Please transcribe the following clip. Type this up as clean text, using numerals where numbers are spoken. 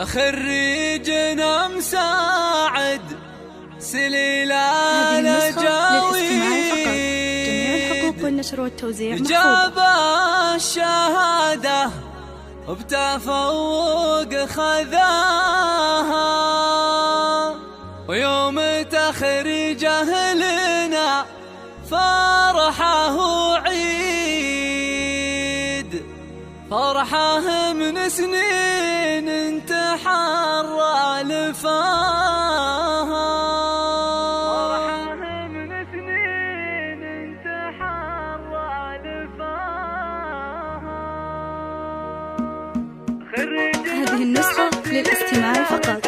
خريجنا مساعد سليلة هذه النسخة للاستماع فقط. جميع الحقوق والنشر والتوزيع محفوظة. جاب الشهادة بتفوق خذاها، ويوم تخريجه لنا فرحه وعيد، فرحه من سنين انتحر لفاها، فرحه من سنين انتحر لفاها. هذه النسخة للاستماع فقط.